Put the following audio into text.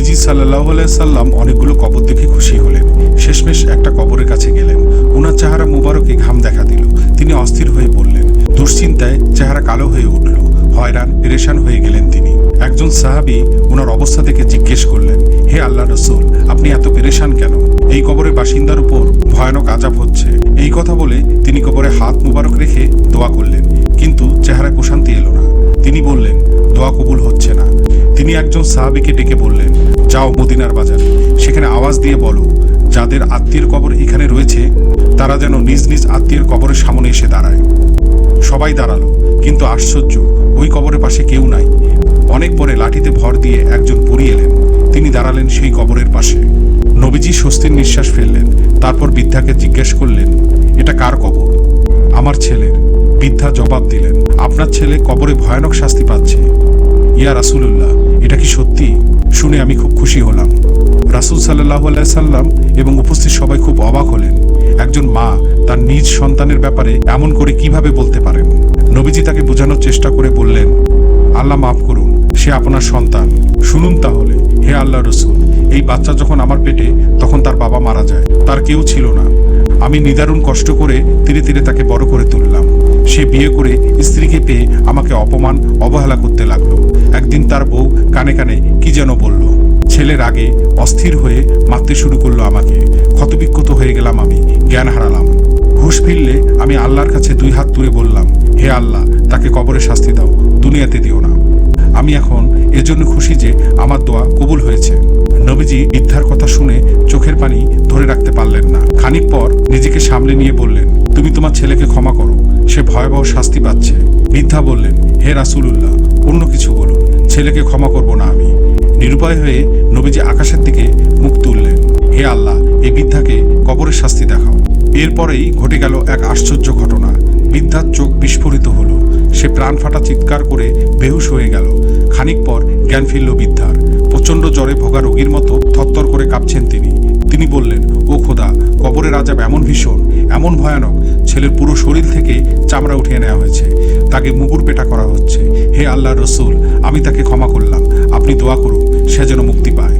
নবীজি সাল্লাল্লাহু আলাইহি সাল্লাম অনেকগুলো কবর দেখে খুশি হলেন। শেষমেশ একটা কবরের কাছে গেলেন। উনার চেহারা মুবারকে ঘাম দেখা দিল। তিনি অস্থির হয়ে পড়লেন। দুশ্চিন্তায় চেহারা কালো হয়ে উঠল। হয়রান পেরেশান হয়ে গেলেন তিনি। একজন সাহাবী ওনার অবস্থা দেখে জিজ্ঞেস করলেন, হে আল্লাহ রসুল, আপনি এত পেরেশান কেন? এই কবরের বাসিন্দার উপর ভয়ানক আযাব হচ্ছে। এই কথা বলে তিনি কবরে হাত মুবারক রেখে দোয়া করলেন, কিন্তু চেহারায় প্রশান্তি এলো না। তিনি বললেন, দোয়া কবুল হচ্ছে না। তিনি একজন সাহাবীকে ডেকে বললেন, যাও মদিনার বাজারে, সেখানে আওয়াজ দিয়ে বলো, যাদের আত্মীয়ের কবর এখানে রয়েছে তারা যেন নিজ নিজ আত্মীয়ের কবরের সামনে এসে দাঁড়ায়। সবাই দাঁড়ালো, কিন্তু আশ্চর্য, ওই কবরের পাশে কেউ নাই। অনেক পরে লাঠিতে ভর দিয়ে একজন পড়ি এলেন। তিনি দাঁড়ালেন সেই কবরের পাশে। নবীজি স্বস্তির নিঃশ্বাস ফেললেন। তারপর বৃদ্ধাকে জিজ্ঞেস করলেন, এটা কার কবর? আমার ছেলের। বৃদ্ধা জবাব দিলেন, আপনার ছেলে কবরে ভয়ানক শাস্তি পাচ্ছে। ইয়া রাসূলুল্লাহ, এটা কি সত্যি? শুনে আমি খুব খুশি হলাম। রাসূল সাল্লাল্লাহু আলাইহি সাল্লাম এবং উপস্থিত সবাই খুব অবাক হলেন। একজন মা তার নিজ সন্তানের ব্যাপারে এমন করে কিভাবে বলতে পারেন? নবীজি তাকে বোঝানোর চেষ্টা করে বললেন, আল্লাহ মাফ করুন, সে আপনার সন্তান। শুনুন তাহলে, হে আল্লাহ রসুল, এই বাচ্চা যখন আমার পেটে, তখন তার বাবা মারা যায়। তার কেউ ছিল না। আমি নিদারুণ কষ্ট করে ধীরে ধীরে তাকে বড় করে তুললাম। সে বিয়ে করে স্ত্রীকে পেয়ে আমাকে অপমান অবহেলা করতে লাগলো। একদিন তার বউ কানে কানে কি যেন বলল। ছেলের আগে অস্থির হয়ে মারতে শুরু করলো আমাকে। ক্ষতবিক্ষত হয়ে গেলাম, আমি জ্ঞান হারালাম। হুঁশ ফিরলে আমি আল্লাহর কাছে 2 হাত তুলে বললাম, হে আল্লাহ, তাকে কবরে শাস্তি দাও, দুনিয়াতে দিও না। আমি এখন এজন্য খুশি যে আমার দোয়া কবুল হয়েছে। নবীজি বৃদ্ধার কথা শুনে চোখের পানি ধরে রাখতে পারলেন না। খানিক পর নিজেকে সামলে নিয়ে বললেন, তুমি তোমার ছেলেকে ক্ষমা করো, সে ভয়াবহ শাস্তি পাচ্ছে। বৃদ্ধা বললেন, হে রাসূলুল্লাহ, অন্য কিছু বলুন, ছেলেকে ক্ষমা করব না আমি। নিরুপায় হয়ে নবীজি আকাশের দিকে মুখ তুললেন, হে আল্লাহ, এই বৃদ্ধাকে কবরের শাস্তি দেখাও। এরপরেই ঘটে গেল এক আশ্চর্য ঘটনা। বৃদ্ধার চোখ বিস্ফোরিত হলো। সে প্রাণ ফাটা চিৎকার করে বেহুশ হয়ে গেল। খানিক পর জ্ঞান ফিরল বৃদ্ধার। প্রচণ্ড জ্বরে ভোগা রোগীর মতো থরথর করে কাঁপছেন তিনি। তিনি বললেন, ও খোদা, কবরের আযাব এমন ভীষণ, এমন ভয়ানক, ছেলের পুরো শরীর থেকে চামড়া উঠিয়ে নেওয়া হয়েছে, তাকে মুগুর পেটা করা হচ্ছে। হে আল্লাহর রসুল, আমি তাকে ক্ষমা করলাম, আপনি দোয়া করুন, সে যেন মুক্তি পায়।